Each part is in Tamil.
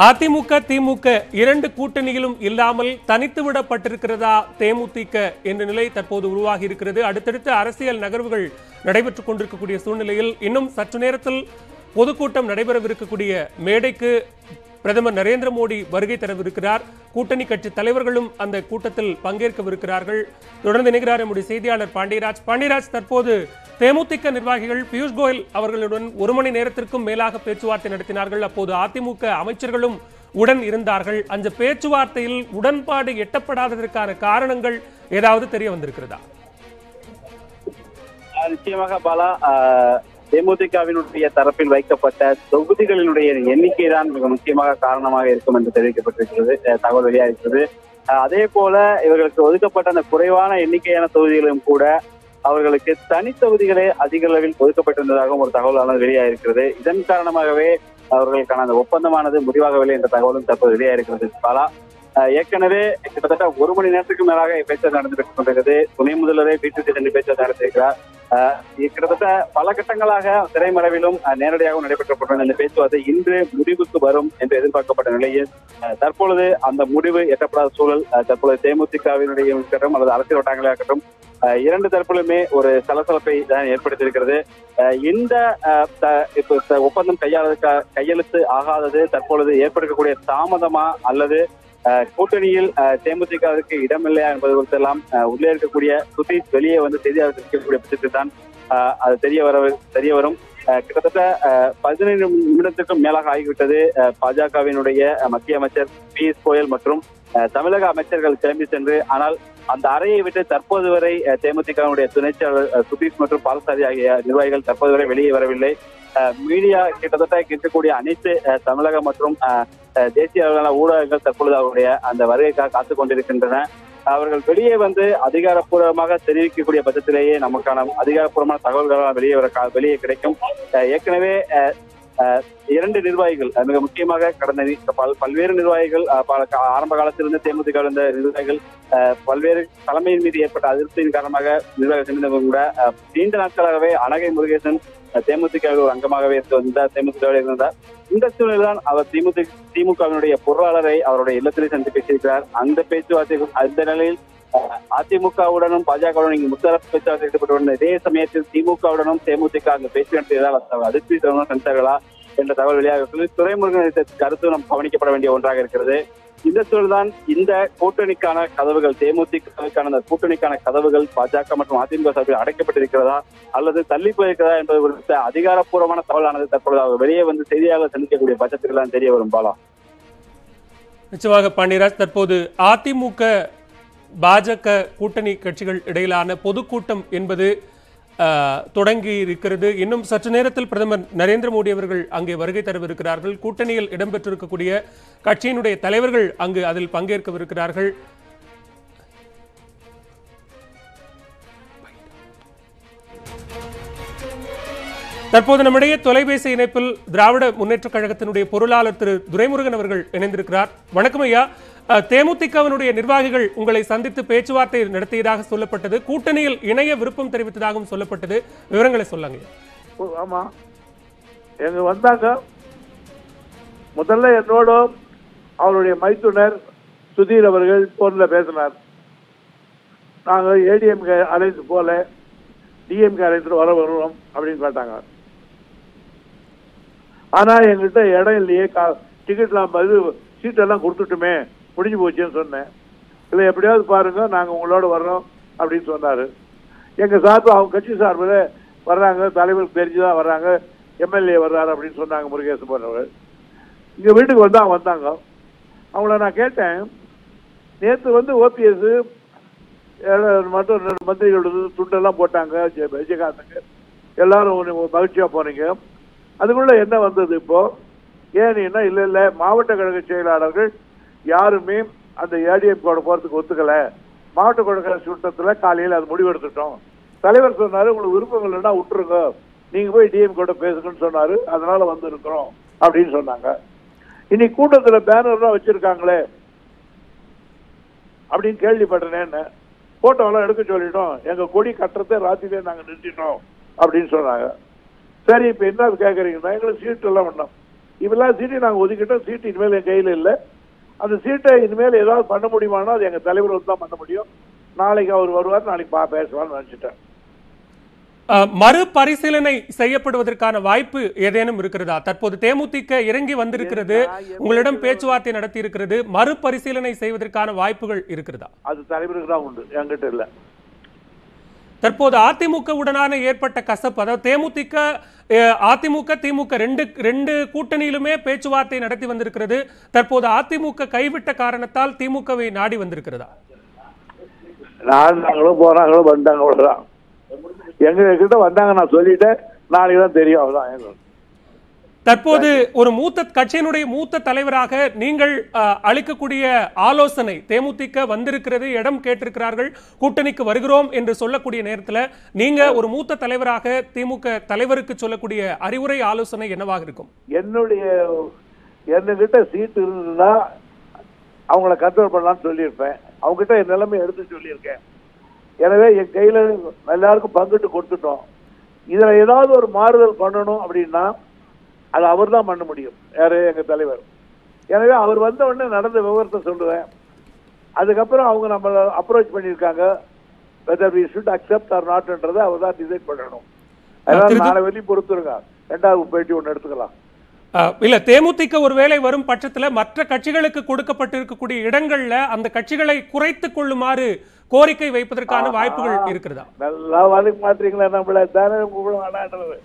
அதிமுக திமுக இரண்டு கூட்டணியிலும் இல்லாமல் தனித்து விடப்பட்டிருக்கிறதா தேமுதிக என்ற நிலை தற்போது உருவாகி இருக்கிறது. அடுத்தடுத்த அரசியல் நகர்வுகள் நடைபெற்றுக் கொண்டிருக்கக்கூடிய சூழ்நிலையில் இன்னும் சற்று நேரத்தில் பொதுக்கூட்டம் நடைபெறவிருக்கக்கூடிய மேடைக்கு பிரதமர் நரேந்திர மோடி வருகை தரவிருக்கிறார். கூட்டணி கட்சி தலைவர்களும் அந்த கூட்டத்தில் பங்கேற்கவிருக்கிறார்கள். தொடர்ந்து இணைகிறார் நம்முடைய செய்தியாளர் பாண்டியராஜ். தற்போது தேமுதிக நிர்வாகிகள் பியூஷ் கோயல் அவர்களுடன் 1 மணி நேரத்திற்கும் மேலாக பேச்சுவார்த்தை நடத்தினார்கள். அப்போது அதிமுக அமைச்சர்களும் உடன் இருந்தார்கள். அந்த பேச்சுவார்த்தையில் உடன்பாடு எட்டப்படாததற்கான காரணங்கள் ஏதாவது தெரிய வந்திருக்கிறதா? நிச்சயமாக பாலா, தேமுதிகவினுடைய தரப்பில் வைக்கப்பட்ட தொகுதிகளினுடைய எண்ணிக்கை தான் மிக முக்கியமாக காரணமாக இருக்கும் என்று தெரிவிக்கப்பட்டிருக்கிறது, தகவல் வெளியாகிறது. அதே போல இவர்களுக்கு ஒதுக்கப்பட்ட அந்த குறைவான எண்ணிக்கையான தொகுதிகளும் கூட அவர்களுக்கு தனி தொகுதிகளே அதிக அளவில் ஒதுக்கப்பட்டிருந்ததாகவும் ஒரு தகவலானது வெளியாயிருக்கிறது. இதன் காரணமாகவே அவர்களுக்கான அந்த ஒப்பந்தமானது முடிவாகவில்லை என்ற தகவலும் தற்போது வெளியாயிருக்கிறது. பாலா, ஏற்கனவே கிட்டத்தட்ட 1 மணி நேரத்துக்கு மேலாக பேச்சு நடந்துவிட்டுக் கொண்டிருக்கிறது. துணை முதல்வரை வீட்டுக்கு சென்று பேச்சு நடத்தியிருக்கிறார். கிட்டத்தட்ட பல கட்டங்களாக திரைமறைவிலும் நேரடியாக நடைபெற்றப்பட்ட இந்த பேச்சுவார்த்தை இன்று முடிவுக்கு வரும் என்று எதிர்பார்க்கப்பட்ட நிலையில் தற்பொழுது அந்த முடிவு எட்டப்படாத சூழல் தற்பொழுது தேமுதிகவினுடைய இருக்கட்டும் அல்லது அரசியல் வட்டாரங்களாக இருக்கட்டும் இரண்டு தரப்பிலுமே ஒரு சலசலப்பை தான் ஏற்படுத்தியிருக்கிறது. இந்த ஒப்பந்தம் கையெழுத்து ஆகாதது தற்பொழுது ஏற்படுத்தக்கூடிய தாமதமா அல்லது கூட்டணியில் தேமுதிகவிற்கு இடமில்லையா என்பது குறித்தெல்லாம் உள்ளே இருக்கக்கூடிய சுதீஷ் வெளியே வந்து செய்தியாளர் இருக்கக்கூடிய பட்சத்தில் தான் அது தெரிய வரும். கிட்டத்தட்ட 15 நிமிடத்துக்கும் மேலாக ஆகிவிட்டது. பாஜகவினுடைய மத்திய அமைச்சர் பியூஷ் கோயல் மற்றும் தமிழக அமைச்சர்கள் கிளம்பி சென்று, ஆனால் அந்த அறையை விட்டு தற்போது வரை தேமுதிகவினுடைய துணை செயலாளர் சுதீஷ் மற்றும் பால்சாரி ஆகிய நிர்வாகிகள் தற்போது வரை வெளியே வரவில்லை. மீடியா கிட்டத்தட்ட இருக்கக்கூடிய அனைத்து தமிழக மற்றும் தேசிய அளவிலான ஊடகங்கள் தற்பொழுது அவருடைய அந்த வருகைக்காக காத்துக் கொண்டிருக்கின்றன. அவர்கள் வெளியே வந்து அதிகாரப்பூர்வமாக தெரிவிக்கக்கூடிய பட்சத்திலேயே நமக்கான அதிகாரப்பூர்வமான தகவல்கள் வெளியே கிடைக்கும். ஏற்கனவே 2 நிர்வாகிகள் மிக முக்கியமாக கடந்த பல்வேறு நிர்வாகிகள் ஆரம்ப காலத்திலிருந்து தேமுதிக இருந்த நிர்வாகிகள் பல்வேறு தலைமையின் மீது ஏற்பட்ட அதிருப்தியின் காரணமாக நிர்வாகிகள் சென்றவங்க கூட நீண்ட நாட்களாகவே அனகை முருகேசன் தேமுதிக ஒரு அங்கமாகவே தேமுதிக இருந்தார். இந்த சூழலில்தான் அவர் திமுகவினுடைய பொருளாளரை அவருடைய இல்லத்திலே சென்று பேசியிருக்கிறார். அந்த பேச்சுவார்த்தை அந்த நிலையில் அதிமுகவுடனும் பாஜகவுடனும் இங்கு முத்தரப்பு பேச்சுவார்த்தை ஈடுபட்டு இதே சமயத்தில் திமுகவுடனும் தேமுதிக அங்கு பேச்சு நடத்தியதால் அதிருப்தி சென்றார்களா என்ற தகவல் வெளியாக துரைமுருகன் கருத்து நாம் கவனிக்கப்பட வேண்டிய ஒன்றாக இருக்கிறது. இந்த சூழல்தான் இந்த கூட்டணிக்கான கதவுகள், தேமுதிகவுக்கான அந்த கூட்டணிக்கான கதவுகள் பாஜக மற்றும் அதிமுக சார்பில் அடைக்கப்பட்டிருக்கிறதா அல்லது தள்ளி போயிருக்கிறதா என்பது குறித்த அதிகாரப்பூர்வமான தகவலானது தற்பொழுது அவர் வெளியே வந்து செய்தியாக சந்திக்கக்கூடிய பட்சத்தில் தான் தெரிய வரும். பாலா, நிச்சயமாக பாண்டியராஜ், தற்போது அதிமுக பாஜக கூட்டணி கட்சிகள் இடையிலான பொதுக்கூட்டம் என்பது தொடங்கி இருக்கிறது. இன்னும் சற்று நேரத்தில் பிரதமர் நரேந்திர மோடி அவர்கள் அங்கே வருகை தரவிருக்கிறார்கள். கூட்டணியில் இடம்பெற்றிருக்கக்கூடிய கட்சியினுடைய தலைவர்கள் அங்கு அதில் பங்கேற்கவிருக்கிறார்கள். தற்போது நம்மிடையே தொலைபேசி இணைப்பில் திராவிட முன்னேற்ற கழகத்தினுடைய பொருளாளர் திரு துரைமுருகன் அவர்கள் இணைந்திருக்கிறார். வணக்கம் ஐயா. தேமுதிகவினுடைய நிர்வாகிகள் உங்களை சந்தித்து பேச்சுவார்த்தை நடத்தியதாக சொல்லப்பட்டது, கூட்டணியில் இணைய விருப்பம் தெரிவித்ததாகவும் சொல்லப்பட்டது. விவரங்களை சொல்லுங்க. ஆமா, எங்க வந்தாங்க. முதல்ல என்னோட அவருடைய மைத்துனர் சுதீர் அவர்கள் போன்ல பேசினார். நாங்க ஏடிஎம்கே அழைத்து போல டிஎம்கே அழைத்து வருவோம் அப்படின்னு கேட்டாங்க. ஆனா எங்ககிட்ட இடம் இல்லையே, டிக்கெட்லாம் சீட்டெல்லாம் கொடுத்துட்டுமே, முடிஞ்சு போச்சுன்னு சொன்னேன். இல்லை எப்படியாவது பாருங்க, நாங்கள் உங்களோட வர்றோம் அப்படின்னு சொன்னார். எங்கள் சார்பு அவங்க கட்சி சார்பில் வர்றாங்க, தலைவருக்கு தெரிஞ்சுதான் வர்றாங்க, எம்எல்ஏ வர்றாரு அப்படின்னு சொன்னாங்க முருகேசன் போன்றவர்கள். இங்கே வீட்டுக்கு வந்தாங்க. அவங்கள நான் கேட்டேன், நேற்று வந்து ஓபிஎஸ் மற்றும் 2 மந்திரிகளோட துண்டெல்லாம் போட்டாங்க விஜயகாந்துக்கு, எல்லாரும் மகிழ்ச்சியாக போனீங்க, அதுக்குள்ள என்ன வந்தது இப்போ ஏன்னா? இல்லை மாவட்ட கழக செயலாளர்கள் யாருமே அந்த ஏடிஎம் கோட போறதுக்கு ஒத்துக்கல. மாவட்ட கழக கூட்டத்தில் காலையில் அது முடிவெடுத்துட்டோம். தலைவர் சொன்னாரு, உங்களுக்கு விருப்பம் இல்லைன்னா விட்டுருங்க, நீங்க போய் டிஎம் கோட பேசுங்கன்னு சொன்னாரு, அதனால வந்து இருக்கிறோம் அப்படின்னு சொன்னாங்க. இன்னைக்கு கூட்டத்தில் பேனர்லாம் வச்சிருக்காங்களே அப்படின்னு கேள்விப்பட்டேன்னு, போட்டோலாம் எடுக்க சொல்லிட்டோம், எங்க கொடி கட்டுறதை ராத்திரியே நாங்கள் நிறுத்திட்டோம் அப்படின்னு சொன்னாங்க. சரி, இப்ப என்ன கேட்கறீங்கன்னா, எங்களுக்கு சீட் எல்லாம் வேண்டாம், இவெல்லாம் சீட்டை நாங்கள் ஒதுக்கிட்டோம், சீட்டு இனிமேல் என் கையில் இல்லை. அந்த சீட்டை இனிமேல் ஏதாவது பண்ண முடியுமானா அது எங்கள் தலைவர் வந்து தான் பண்ண முடியும். நாளைக்கு அவர் வருவார், நாளைக்கு பேசுவான்னு நினச்சிட்டேன். மறுபரிசீலனை செய்யப்படுவதற்கான வாய்ப்பு ஏதேனும் இருக்கிறதா? தற்போது தேமுதிக இறங்கி வந்திருக்கிறது, உங்களிடம் பேச்சுவார்த்தை நடத்தி இருக்கிறது, மறுபரிசீலனை செய்வதற்கான வாய்ப்புகள் இருக்கிறதா? அது தலைவருக்கு தான் உண்டு, என்கிட்ட இல்லை. தற்போது அதிமுக உடனான ஏற்பட்ட கசப்பு, அதாவது தேமுதிக அதிமுக திமுக ரெண்டு கூட்டணியிலுமே பேச்சுவார்த்தை நடத்தி வந்திருக்கிறது. தற்போது அதிமுக கைவிட்ட காரணத்தால் திமுகவை நாடி வந்திருக்கிறதா? நாங்களும் போனாங்களோ வந்தாங்க, அவ்வளவுதான். எங்க கிட்ட வந்தாங்க, நான் சொல்லிட்டேன், நாளைக்கு தான் தெரியும், அவ்வளவுதான். தற்போது ஒரு கட்சியினுடைய மூத்த தலைவராக நீங்கள் அளிக்கக்கூடிய ஆலோசனை, தேமுதிக வந்திருக்கிறது, இடம் கேட்டிருக்கிறார்கள், கூட்டணிக்கு வருகிறோம் என்று சொல்லக்கூடிய நேரத்தில் நீங்க ஒரு மூத்த தலைவராக திமுக தலைவருக்கு சொல்லக்கூடிய அறிவுரை ஆலோசனை என்னவாக இருக்கும்? என்னகிட்ட சீட்டு இருந்ததுன்னா அவங்கள கண்ட்ரோல் பண்ணலாம்னு சொல்லியிருப்பேன். அவங்க கிட்ட என் நிலைமை எடுத்து சொல்லியிருக்கேன். எனவே என் கையில எல்லாருக்கும் பங்கிட்டு கொடுத்துட்டோம். இதுல ஏதாவது ஒரு மாறுதல் பண்ணணும் அப்படின்னா அது அவர் தான் பண்ண முடியும், யாரு? எங்க தலைவர். எனவே அவர் வந்த உடனே நடந்த விவரத்தை சொல்லுவேன். அதுக்கப்புறம் அவங்க நம்மளை அப்ரோச் பண்ணியிருக்காங்க, whether we should accept or notன்றதை அவர் தான் டிசைட் பண்ணணும். அதனால நாளை வெளியே பொறுத்துருங்க, 2வது பேட்டி ஒன்று எடுத்துக்கலாம். இல்ல, தேமுதிக ஒருவேளை வரும் பட்சத்தில் மற்ற கட்சிகளுக்கு கொடுக்கப்பட்டிருக்கக்கூடிய இடங்கள்ல அந்த கட்சிகளை குறைத்துக் கொள்ளுமாறு கோரிக்கை வைப்பதற்கான வாய்ப்புகள் இருக்கிறதா? நல்லா வாதிக்கு மாத்திரீங்களா? நம்மள தானே வேணான்றது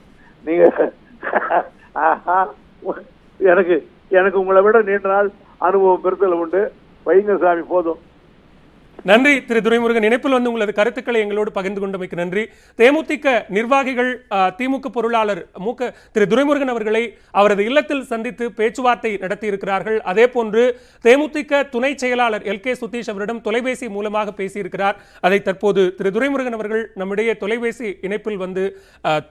நீங்க. எனக்கு உங்களை விட நீண்ட நாள் அனுபவம் பெருத்தல் உண்டு. வைங்க சாமி, போதும். நன்றி திரு துரைமுருகன், இணைப்பில் வந்து உங்களது கருத்துக்களை எங்களோடு பகிர்ந்து கொண்டமைக்கு நன்றி. தேமுதிக நிர்வாகிகள் திமுக பொருளாளர் திரு துரைமுருகன் அவர்களை அவரது இல்லத்தில் சந்தித்து பேச்சுவார்த்தை நடத்தி இருக்கிறார்கள். அதே போன்று தேமுதிக துணை செயலாளர் LK சுதீஷ் அவரிடம் தொலைபேசி மூலமாக பேசியிருக்கிறார். அதை தற்போது திரு துரைமுருகன் அவர்கள் நம்மிடையே தொலைபேசி இணைப்பில் வந்து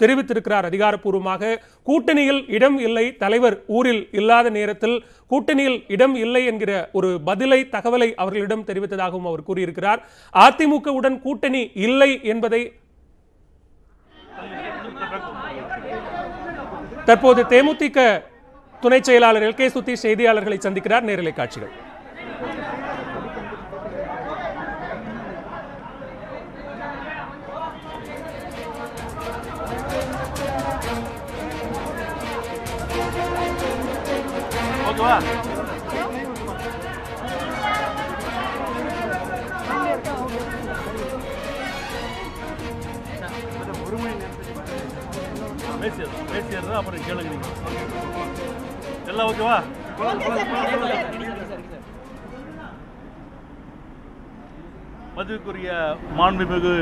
தெரிவித்திருக்கிறார். அதிகாரப்பூர்வமாக கூட்டணியில் இடம் இல்லை, தலைவர் ஊரில் இல்லாத நேரத்தில் கூட்டணியில் இடம் இல்லை என்கிற ஒரு தகவலை அவர்களிடம் தெரிவித்ததாகவும் அவர் கூறியிருக்கிறார். அதிமுகவுடன் கூட்டணி இல்லை என்பதை தற்போது தேமுதிக துணை செயலாளர் LK சுதீஷ் செய்தியாளர்களை சந்திக்கிறார். நேரலை காட்சிகள். அப்புறம் கேளுங்க, எல்லாம் ஓகேவா? மதிப்புக்குரிய மாண்புமிகு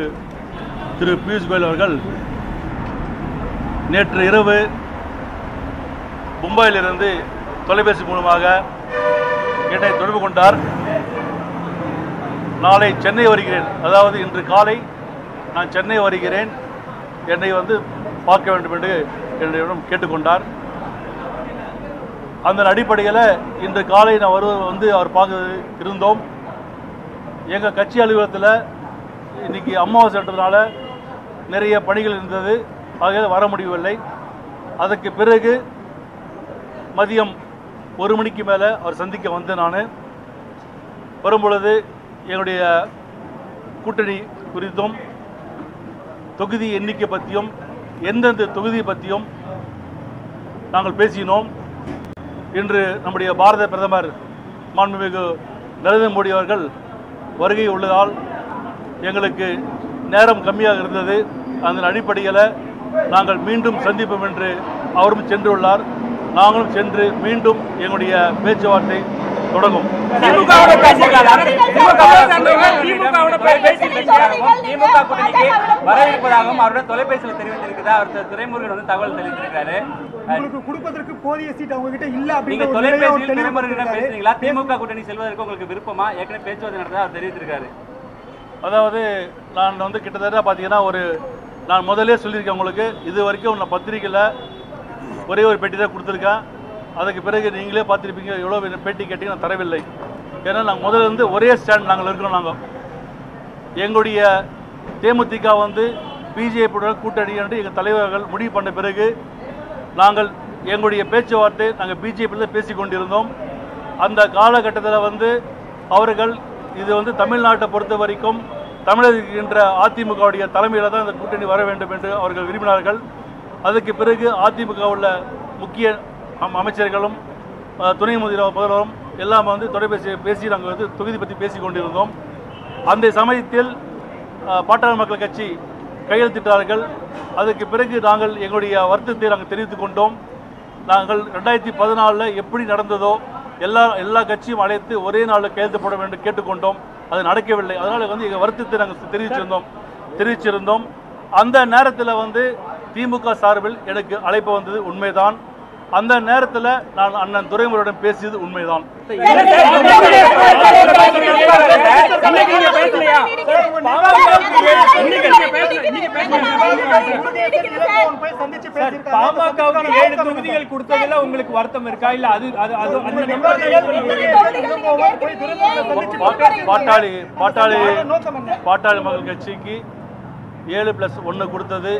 திரு பியூஷ் கோயல் அவர்கள் நேற்று இரவு மும்பையிலிருந்து தொலைபேசி மூலமாக என்னை தொடர்பு கொண்டார். நாளை சென்னை வருகிறேன், அதாவது இன்று காலை நான் சென்னை வருகிறேன், என்னை வந்து பார்க்க வேண்டும் என்று என்னிடம் கேட்டுக்கொண்டார். அந்த அடிப்படையில் இன்று காலை நான் வந்து அவர் பார்க்க இருந்தோம். எங்கள் கட்சி அலுவலகத்தில் இன்றைக்கி அமாவாசைன்றதுனால நிறைய பணிகள் இருந்தது, ஆகையால் வர முடியவில்லை. அதற்கு பிறகு மதியம் 1 மணிக்கு மேலே அவர் சந்திக்க வந்து நான் வரும்பொழுது எங்களுடைய கூட்டணி குறித்தும் தொகுதி எண்ணிக்கை பற்றியும் எந்தெந்த தொகுதி பற்றியும் நாங்கள் பேசினோம். இன்று நம்முடைய பாரத பிரதமர் மாண்புமிகு நரேந்திர மோடி அவர்கள் வருகை உள்ளதால் எங்களுக்கு நேரம் கம்மியாக இருந்தது. அதன் அடிப்படையில் நாங்கள் மீண்டும் சந்திப்போம் என்று அவரும் சென்றுள்ளார். நாங்களும் சென்று மீண்டும் எங்களுடைய பேச்சுவார்த்தை தொடங்கும். வரவேற்பதாகவும் அவருடன் தொலைபேசியில் தெரிவித்திருக்கிறார். அவர் துரைமுருகன் வந்து தகவல் தெரிவித்திருக்கிறாரு. கொடுப்பதற்கு போதிய சீட் அவங்க கிட்ட இல்ல. நீங்க தொலைபேசியில் துரைமுருகனிடம் பேசுறீங்களா? திமுக கூட்டணி செல்வதற்கு உங்களுக்கு விருப்பமா? ஏற்கனவே பேச்சுவார்த்தை நடந்ததா அவர் தெரிவித்திருக்காரு. அதாவது நான் வந்து கிட்டத்தட்ட பார்த்தீங்கன்னா நான் முதலே சொல்லியிருக்கேன் உங்களுக்கு, இது வரைக்கும் நான் பத்திரிக்கையில் ஒரே ஒரு பேட்டி தான் கொடுத்துருக்கேன். அதுக்கு பிறகு நீங்களே பார்த்துருப்பீங்க, எவ்வளோ பேட்டி கேட்டீங்க, நான் தரவில்லை. ஏன்னா நாங்கள் முதல்ல இருந்து ஒரே ஸ்டாண்ட் நாங்கள் இருக்கிறோம். நாங்கள் எங்களுடைய தேமுதிக வந்து பிஜேபியுடன் கூட்டணி என்று எங்கள் தலைவர்கள் முடிவு பண்ண பிறகு நாங்கள் எங்களுடைய பேச்சுவார்த்தை நாங்கள் பிஜேபியில் பேசி கொண்டிருந்தோம். அந்த காலகட்டத்தில் அவர்கள் இது தமிழ்நாட்டை பொறுத்த வரைக்கும் தமிழக இருக்கின்ற அதிமுகவுடைய தலைமையில் தான் இந்த கூட்டணி வர வேண்டும் என்று அவர்கள் விரும்பினார்கள். அதுக்கு பிறகு அதிமுக உள்ள முக்கிய அமைச்சர்களும் துணை முதல்வரும் எல்லாம் தொலைபேசி பேசி நாங்கள் தொகுதி பற்றி பேசி கொண்டிருந்தோம். அந்த சமயத்தில் பாட்டாளி மக்கள் கட்சி கையெழுத்திட்டார்கள். அதுக்கு பிறகு நாங்கள் எங்களுடைய வருத்தத்தை நாங்கள் தெரிவித்துக் கொண்டோம். நாங்கள் 2014 எப்படி நடந்ததோ எல்லா கட்சியும் அழைத்து ஒரே நாளில் கையெழுத்து போட வேண்டும் கேட்டுக்கொண்டோம். அது நடக்கவில்லை. அதனால் எங்கள் வருத்தத்தை நாங்கள் தெரிவிச்சிருந்தோம். அந்த நேரத்தில் திமுக சார்பில் எனக்கு அழைப்பு வந்தது உண்மைதான். அந்த நேரத்தில் நான் அண்ணன் துரைமுருகனிடம் பேசியது உண்மைதான். பாமகவுக்கு 7 தொகுதிகள் கொடுத்ததுல உங்களுக்கு வருத்தம் இருக்கா? இல்ல பாட்டாளி மக்கள் கட்சிக்கு 7+1 கொடுத்தது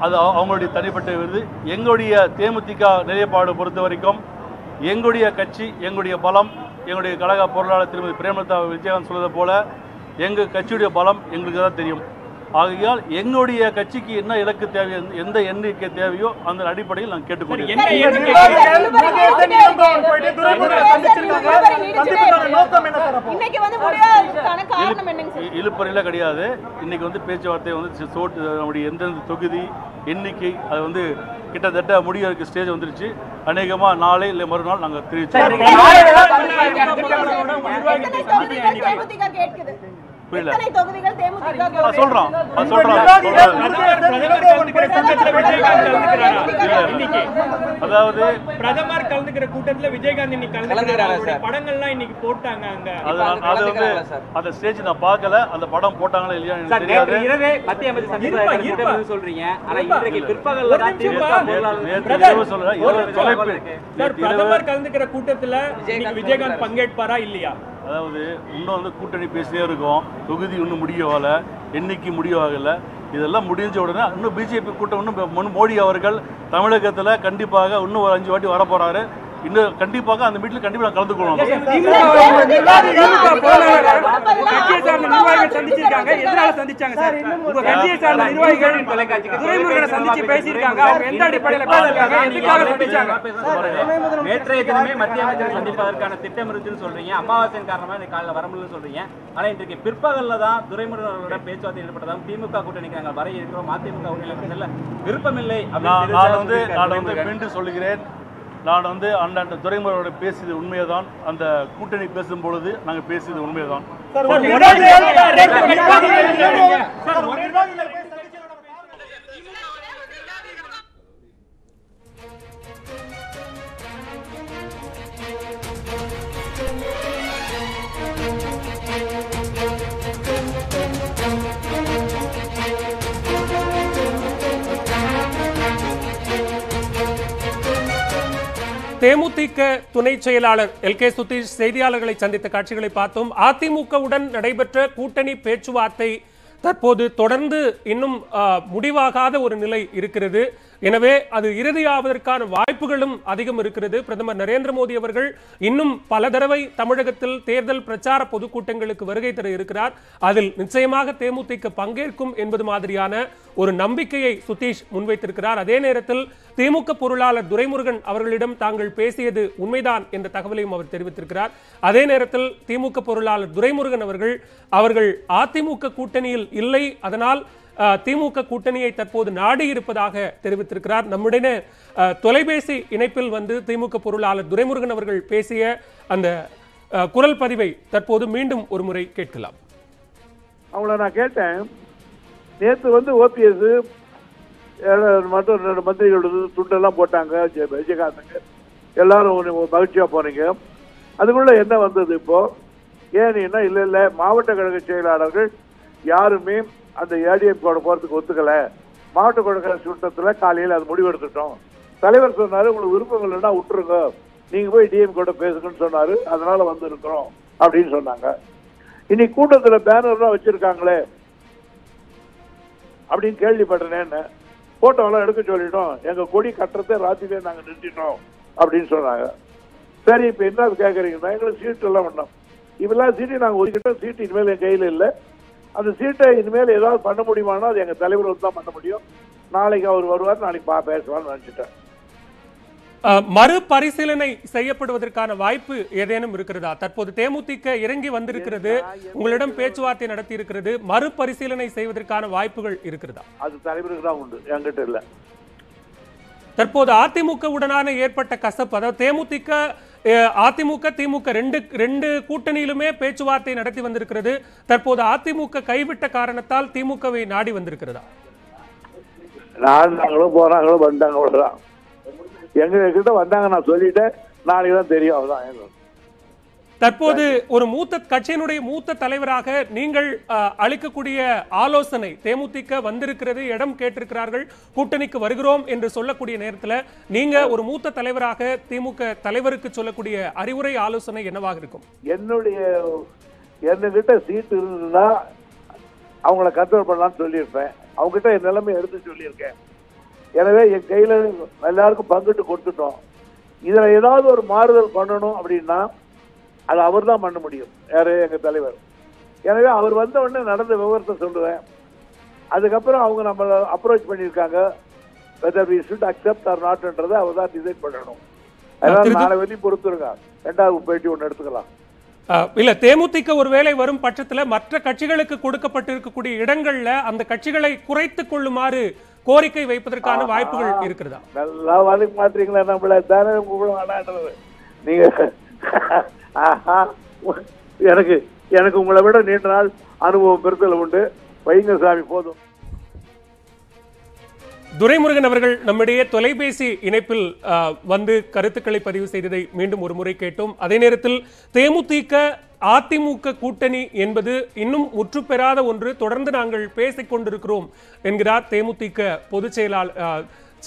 அது அவங்களுடைய தனிப்பட்ட விருது. எங்களுடைய தேமுதிக நிலைப்பாடு பொறுத்த வரைக்கும் எங்களுடைய கட்சி, எங்களுடைய பலம், எங்களுடைய கழக பொருளாளர் திருமதி பிரேமலதா விஜயகாந்த் சொல்வதை போல எங்கள் கட்சியுடைய பலம் எங்களுக்கு தான் தெரியும். ஆகையால் எங்களுடைய கட்சிக்கு என்ன இலக்கு தேவையோ, எந்த எண்ணிக்கை தேவையோ அந்த அடிப்படையில் நாங்கள் கேட்டுக்கொள்கிறோம். இழுப்பறையில கிடையாது. இன்னைக்கு பேச்சுவார்த்தை நம்முடைய எந்தெந்த தொகுதி எண்ணிக்கை அது கிட்டத்தட்ட முடியறதுக்கு ஸ்டேஜ் வந்துருச்சு. அநேகமா நாளை இல்லை மறுநாள் நாங்கள் தெரிவிச்சோம். அதாவது பிரதமர் கலந்துக்கிற கூட்டத்தில் விஜயகாந்த் இன்னைக்கு கலந்துக்கிறாங்க. படங்கள்லாம் இன்னைக்கு போட்டாங்க. அந்த ஸ்டேஜ் நான் பார்க்கல. அந்த படம் போட்டாங்களா இல்லையா தெரியாது. இரவே மத்திய அமைச்சர் சந்திப்பு சொல்றீங்க. ஆனா இன்றைக்கு பிற்பகல்ல பிரதமர் கலந்துக்கிற கூட்டத்தில் விஜயகாந்த் பங்கேற்பாரா இல்லையா? அதாவது இன்னும் கூட்டணி பேசினே இருக்கும். தொகுதி இன்னும் முடியவால, எண்ணிக்கை முடியவாகல. இதெல்லாம் முடிஞ்ச உடனே இன்னும் பிஜேபி கூட்டம் இன்னும் மோடி அவர்கள் தமிழகத்தில் கண்டிப்பாக இன்னும் ஒரு 5 வாட்டி வரப்போறாரு. இன்னும் கண்டிப்பாக அந்த மீட்டில் கண்டிப்பாக கலந்து கொள்ளணும். நேற்றைய தினமே மத்திய அமைச்சர் சந்திப்பதற்கான திட்டம் இருக்குன்னு சொல்றீங்க. அமாவாசையின் காரணமா இந்த காலையில் வர முடியலன்னு சொல்றீங்க. ஆனா இன்றைக்கு பிற்பகல்ல தான் துரைமுருகன் அவர்களோட பேச்சுவார்த்தை ஈடுபட்டதாகவும் திமுக கூட்டணிக்கு நாங்கள் வர இருக்கிறோம், அதிமுக கூட்டணியில் விருப்பமில்லை. நான் மீண்டும் சொல்லுகிறேன், நான் அண்ணன் துரைமுருகனோட பேசியது உண்மையதான். அந்த கூட்டணி பேசும் பொழுது நாங்கள் பேசியது உண்மையதான். தேமுதிக துணை செயலாளர் எல்.கே. சுதீஷ் செய்தியாளர்களை சந்தித்த காட்சிகளை பார்த்தோம். அதிமுகவுடன் நடைபெற்ற கூட்டணி பேச்சுவார்த்தை தற்போது தொடர்ந்து இன்னும் முடிவாகாத ஒரு நிலை இருக்கிறது. எனவே அது இறுதியாவதற்கான வாய்ப்புகளும் அதிகம் இருக்கிறது. பிரதமர் நரேந்திர மோடி அவர்கள் இன்னும் பல தடவை தமிழகத்தில் தேர்தல் பிரச்சார பொதுக்கூட்டங்களுக்கு வருகை தர இருக்கிறார். அதில் நிச்சயமாக தேமுதிக பங்கேற்கும் என்பது மாதிரியான ஒரு நம்பிக்கையை சுதீஷ் முன்வைத்திருக்கிறார். அதே நேரத்தில் திமுக பொருளாளர் துரைமுருகன் அவர்களிடம் தாங்கள் பேசியது உண்மைதான் என்ற தகவலையும் அவர் தெரிவித்திருக்கிறார். அதே நேரத்தில் திமுக பொருளாளர் துரைமுருகன் அவர்கள் அதிமுக கூட்டணியில் இல்லை, அதனால் திமுக கூட்டணியை தற்போது நாடி இருப்பதாக தெரிவித்திருக்கிறார். நம்முடைய தொலைபேசி இணைப்பில் திமுக பொருளாளர் துரைமுருகன் அவர்கள் பேசிய அந்த குரல் பதிவை தற்போது மீண்டும் ஒரு முறை கேட்கலாம். அவங்கள நான் கேட்டேன், நேற்று ஓபிஎஸ் மற்றும் 2 மந்திரிகளோட துண்டெல்லாம் போட்டாங்க விஜயகாந்துக்கு, எல்லாரும் மகிழ்ச்சியா போனீங்க, அதுக்குள்ள என்ன வந்தது இப்போ ஏன்னா இல்ல மாவட்ட கழக செயலாளர்கள் யாருமே அந்த ஏடிஎம் போறதுக்கு ஒத்துக்கல. மாவட்ட கழக கூட்டத்துல காலையில் அது முடிவெடுத்துட்டோம். தலைவர் சொன்னாரு, உங்களுக்கு விருப்பம் இல்லைன்னா விட்டுருங்க, நீங்க போய் டிஎம் கூட பேசுங்கன்னு சொன்னாரு, அதனால இருக்கிறோம் அப்படின்னு சொன்னாங்க. இன்னைக்கு கூட்டத்துல பேனர்லாம் வச்சிருக்காங்களே அப்படின்னு கேள்விப்பட்டேன்னு போட்டோலாம் எடுக்க சொல்லிட்டோம், எங்க கொடி கட்டுறதை ராத்திரியே நாங்க நிறுத்திட்டோம் அப்படின்னு சொன்னாங்க. சரி, இப்ப என்ன கேட்கறீங்கன்னா எங்களுக்கு சீட்டு எல்லாம் வேண்டாம், இப்பெல்லாம் சீட்டு நாங்க ஒதுக்கிட்டோம், சீட்டு இனிமேல் என் கையில இல்லை, அந்த சீட்டை இனிமேல் ஏதாவது பண்ண முடியுமானா அது எங்க தலைவர் தான் பண்ண முடியும், நாளைக்கு அவர் வருவார், நாளைக்கு பேசுவான்னு நினைச்சிட்டேன். மறுபரிசீலனை செய்யப்படுவதற்கான வாய்ப்பு ஏதேனும் இருக்கிறதா? தற்போது தேமுதிக இறங்கி வந்திருக்கிறது, உங்களிடம் பேச்சுவார்த்தை நடத்தி இருக்கிறது, மறுபரிசீலனை செய்வதற்கான வாய்ப்புகள் இருக்கிறதா? அது தலைவருக்கு தான் உண்டு, என்கிட்ட இல்ல. தற்போது அதிமுக உடனான ஏற்பட்ட கசப்பு, அதாவது தேமுதிக அதிமுக திமுக ரெண்டு கூட்டணியிலுமே பேச்சுவார்த்தை நடத்தி வந்திருக்கிறது, தற்போது அதிமுக கைவிட்ட காரணத்தால் திமுகவை நாடி வந்திருக்கிறதா? நாங்களும் போறாங்களும் வந்தாங்க, அவ்வளவுதான். எங்க கிட்ட வந்தாங்க, நான் சொல்லிட்டேன், நாளைக்கு தான் தெரியும், அவ்வளவுதான். தற்போது ஒரு கட்சியினுடைய மூத்த தலைவராக நீங்கள் அளிக்கக்கூடிய ஆலோசனை, தேமுதிக வந்திருக்கிறது, இடம் கேட்டிருக்கிறார்கள், கூட்டணிக்கு வருகிறோம் என்று சொல்லக்கூடிய நேரத்தில் நீங்க ஒரு மூத்த தலைவராக திமுக தலைவருக்கு சொல்லக்கூடிய அறிவுரை ஆலோசனை என்னவாக இருக்கும்? என்கிட்ட சீட்டு இருந்ததுன்னா அவங்கள கண்ட்ரோல் பண்ணலாம்னு சொல்லியிருப்பேன், அவங்ககிட்ட என் நிலைமை எடுத்து சொல்லியிருக்கேன். எனவே என் கையில எல்லாருக்கும் பங்கிட்டு கொடுத்துட்டோம். இதுல ஏதாவது ஒரு மாறுதல் பண்ணணும் அப்படின்னா அது அவர் தான் பண்ண முடியும், யாரு? எங்க தலைவர். எனவே அவர் வந்த உடனே நடந்த விவரத்தை சொல்லுவேன். அதுக்கப்புறம் அவங்க நம்மளை அப்ரோச் பண்ணியிருக்காங்க, whether we should accept or notன்றதை அவர் தான் டிசைட் பண்ணணும். அதனால நாளை வரையும் பொறுத்துருங்க, ரெண்டாவது பேட்டி ஒன்று எடுத்துக்கலாம். இல்ல, தேமுதிக ஒருவேளை வரும் பட்சத்தில் மற்ற கட்சிகளுக்கு கொடுக்கப்பட்டிருக்கக்கூடிய இடங்கள்ல அந்த கட்சிகளை குறைத்துக் கொள்ளுமாறு கோரிக்கை வைப்பதற்கான வாய்ப்புகள் இருக்கிறதா? நல்லா வாதிக்க மாட்டீங்களா? நம்மள தானே வேணான்றது நீங்க. எனக்கு உங்களை விட நீண்ட நாள் அனுபவம் பெருத்தல் உண்டு, வைங்க சாமி போதும். துரைமுருகன் அவர்கள் நம்முடைய தொலைபேசி இணைப்பில் வந்து கருத்துக்களை பதிவு செய்ததை மீண்டும் ஒரு முறை கேட்டோம். அதே நேரத்தில் தேமுதிக அதிமுக கூட்டணி என்பது இன்னும் முற்று பெறாத ஒன்று, தொடர்ந்து நாங்கள் பேசிக் கொண்டிருக்கிறோம் என்கிறார் தேமுதிக பொதுச்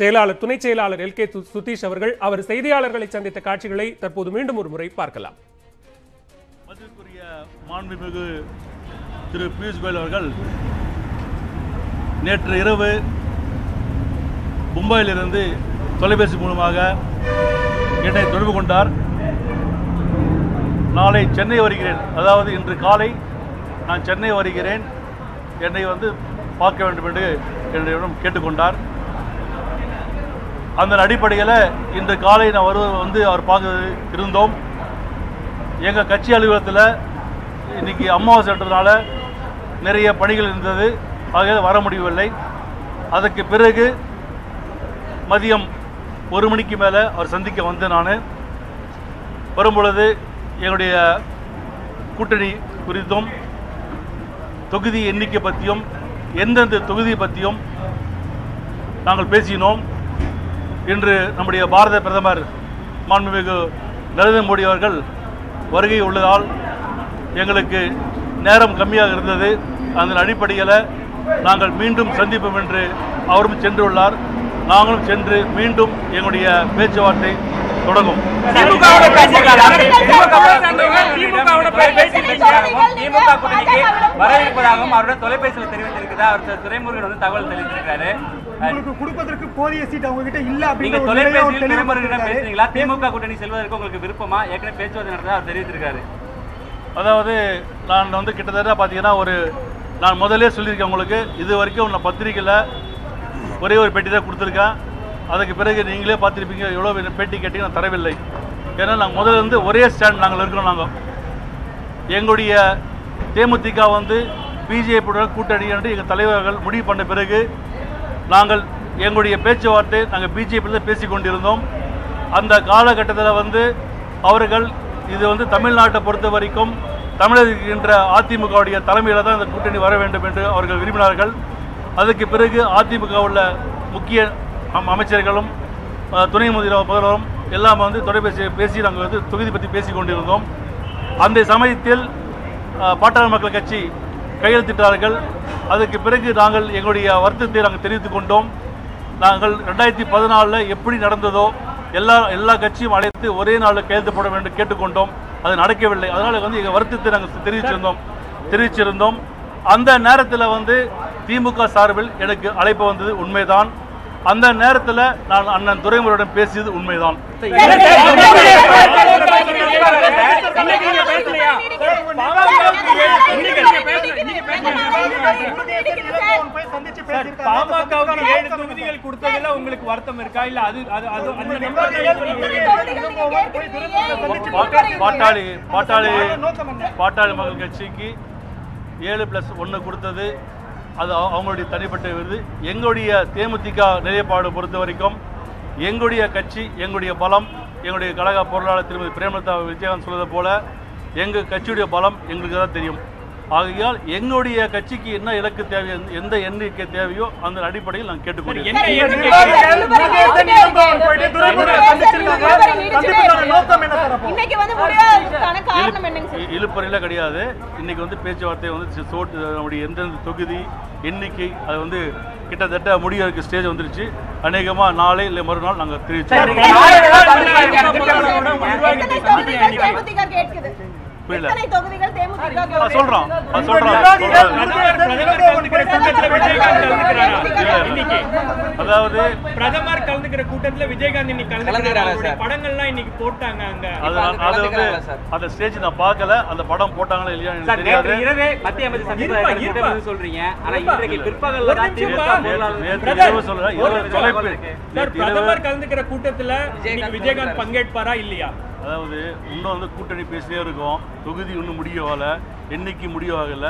செயலாளர் துணை செயலாளர் LK சுதீஷ் அவர்கள். அவர் செய்தியாளர்களை சந்தித்த காட்சிகளை தற்போது மீண்டும் ஒரு முறை பார்க்கலாம். மதிப்புக்குரிய மாண்புமிகு திரு பியூஷ் கோயல் அவர்கள் நேற்று இரவு மும்பையிலிருந்து தொலைபேசி மூலமாக என்னை தொடர்பு கொண்டார். நாளை சென்னை வருகிறேன், அதாவது இன்று காலை நான் சென்னை வருகிறேன், என்னை பார்க்க வேண்டும் என்று என்னிடம் கேட்டுக்கொண்டார். அந்த அடிப்படையில் இன்று காலை நான் அவர் பார்க்க இருந்தோம். எங்கள் கட்சி அலுவலகத்தில் இன்றைக்கி அமாவாசைன்றதுனால நிறைய பணிகள் இருந்தது, ஆகையால் வர முடியவில்லை. அதற்கு பிறகு மதியம் 1 மணிக்கு மேலே அவர் சந்திக்க வந்தேன். நான் வரும்பொழுது எங்களுடைய கூட்டணி குறித்தும் தொகுதி எண்ணிக்கை பற்றியும் எந்தெந்த தொகுதி பற்றியும் நாங்கள் பேசினோம். இன்று நம்முடைய பாரத பிரதமர் மாண்புமிகு நரேந்திர மோடி அவர்கள் வருகை உள்ளதால் எங்களுக்கு நேரம் கம்மியாக இருந்தது. அதன் அடிப்படையில் நாங்கள் மீண்டும் சந்திப்போம் என்று அவரும் சென்றுள்ளார். நாங்களும் சென்று மீண்டும் எங்களுடைய பேச்சுவார்த்தை தொடங்கும். வரவேற்பதாகவும் அவருடைய தொலைபேசியில் தெரிவித்திருக்கிறார். அவர் துரைமுருகன் தகவல் தெரிவித்திருக்காரு. கொடுப்பதற்கு போதிய சீட் அவங்க கிட்ட இல்ல. நீங்க தொலைபேசியில் துரைமுருகனிடம் பேசுறீங்களா? திமுக கூட்டணி செல்வதற்கு உங்களுக்கு விருப்பமா? ஏற்கனவே பேச்சுவார்த்தை நடந்ததா அவர் தெரிவித்திருக்காரு. அதாவது நான் கிட்டத்தட்ட பார்த்தீங்கன்னா நான் முதலே சொல்லியிருக்கேன் உங்களுக்கு, இது வரைக்கும் நான் பத்திரிக்கையில் ஒரே ஒரு பேட்டி தான் கொடுத்துருக்கேன். அதுக்கு பிறகு நீங்களே பார்த்துருப்பீங்க, எவ்வளோ பேட்டி கேட்டீங்க நான் தரவில்லை. ஏன்னா நாங்கள் முதல்ல ஒரே ஸ்டாண்ட் நாங்கள் இருக்கிறோம். எங்களுடைய தேமுதிக பிஜேபியுடன் கூட்டணி என்று எங்கள் தலைவர்கள் முடிவு பண்ண பிறகு நாங்கள் எங்களுடைய பேச்சுவார்த்தை நாங்கள் பிஜேபியில் தான் பேசி கொண்டிருந்தோம். அந்த காலகட்டத்தில் அவர்கள் இது தமிழ்நாட்டை பொறுத்த வரைக்கும் தமிழக இருக்கின்ற அதிமுகவுடைய தலைமையில் தான் இந்த கூட்டணி வர வேண்டும் என்று அவர்கள் விரும்பினார்கள். அதுக்கு பிறகு அதிமுக உள்ள முக்கிய அமைச்சர்களும் துணை முதல்வரும் எல்லாம் தொலைபேசி பேசி நாங்கள் தொகுதி பற்றி பேசி கொண்டிருந்தோம். அந்த சமயத்தில் பாட்டாளி மக்கள் கட்சி கையெழுத்திட்டார்கள். அதுக்கு பிறகு நாங்கள் எங்களுடைய வருத்தத்தை நாங்கள் தெரிவித்துக் கொண்டோம். நாங்கள் 2014 எப்படி நடந்ததோ எல்லா கட்சியும் அழைத்து ஒரே நாளில் கையெழுத்து போட வேண்டும் கேட்டுக்கொண்டோம். அது நடக்கவில்லை. அதனால் எங்கள் வருத்தத்தை நாங்கள் தெரிவிச்சிருந்தோம். அந்த நேரத்தில் திமுக சார்பில் எனக்கு அழைப்பு வந்தது உண்மைதான். அந்த நேரத்தில் நான் அண்ணன் துரைமுருகனுடன் பேசியது உண்மைதான். பாமகவுக்கு 7 தொகுதிகள் கொடுத்ததுல உங்களுக்கு வருத்தம் இருக்கா? இல்ல அது பாட்டாளி மக்கள் கட்சிக்கு 7+1 கொடுத்தது அது அவங்களுடைய தனிப்பட்ட விருது. எங்களுடைய தேமுதிக நிலைப்பாடு பொறுத்த வரைக்கும் எங்களுடைய கட்சி, எங்களுடைய பலம், எங்களுடைய கழக பொருளாளர் திருமதி பிரேமலதா விஜயகாந்த் சொல்வதை போல எங்கள் கட்சியுடைய பலம் எங்களுக்கு தான் தெரியும். ஆகையால் எங்களுடைய கட்சிக்கு என்ன இலக்கு தேவையோ, எந்த எண்ணிக்கை தேவையோ அந்த அடிப்படையில் நான் கேட்டுக்கொள்கிறேன். இழுப்பறையில கிடையாது. இன்னைக்கு வந்து பேச்சுவார்த்தை வந்து நம்முடைய எந்தெந்த தொகுதி எண்ணிக்கை அது வந்து கிட்டத்தட்ட முடியறதுக்கு ஸ்டேஜ் வந்துருச்சு. அநேகமா நாளை இல்லை மறுநாள் நாங்கள் தெரிவிச்சோம். அதாவது பிரதமர் கலந்துக்கிற கூட்டத்துல விஜயகாந்த் இன்னைக்கு கலந்துக்கிறாங்க. படங்கள்லாம் இன்னைக்கு போட்டாங்க. அது வந்து அந்த ஸ்டேஜ் நான் பார்க்கல. அந்த படம் போட்டாங்களா இல்லையா எனக்கு தெரியாது. இரவே மத்திய அமைச்சர் சந்திப்பு சொல்றீங்க. ஆனா இன்றைக்கு பிற்பகல்ல தான் பிரதமர் கலந்துக்கிற கூட்டத்துல விஜயகாந்த் பங்கேற்பாரா இல்லையா? அதாவது இன்னும் வந்து கூட்டணி பேசிட்டே இருக்கோம். தொகுதி இன்னும் முடியவால, எண்ணிக்கை முடியவாகல.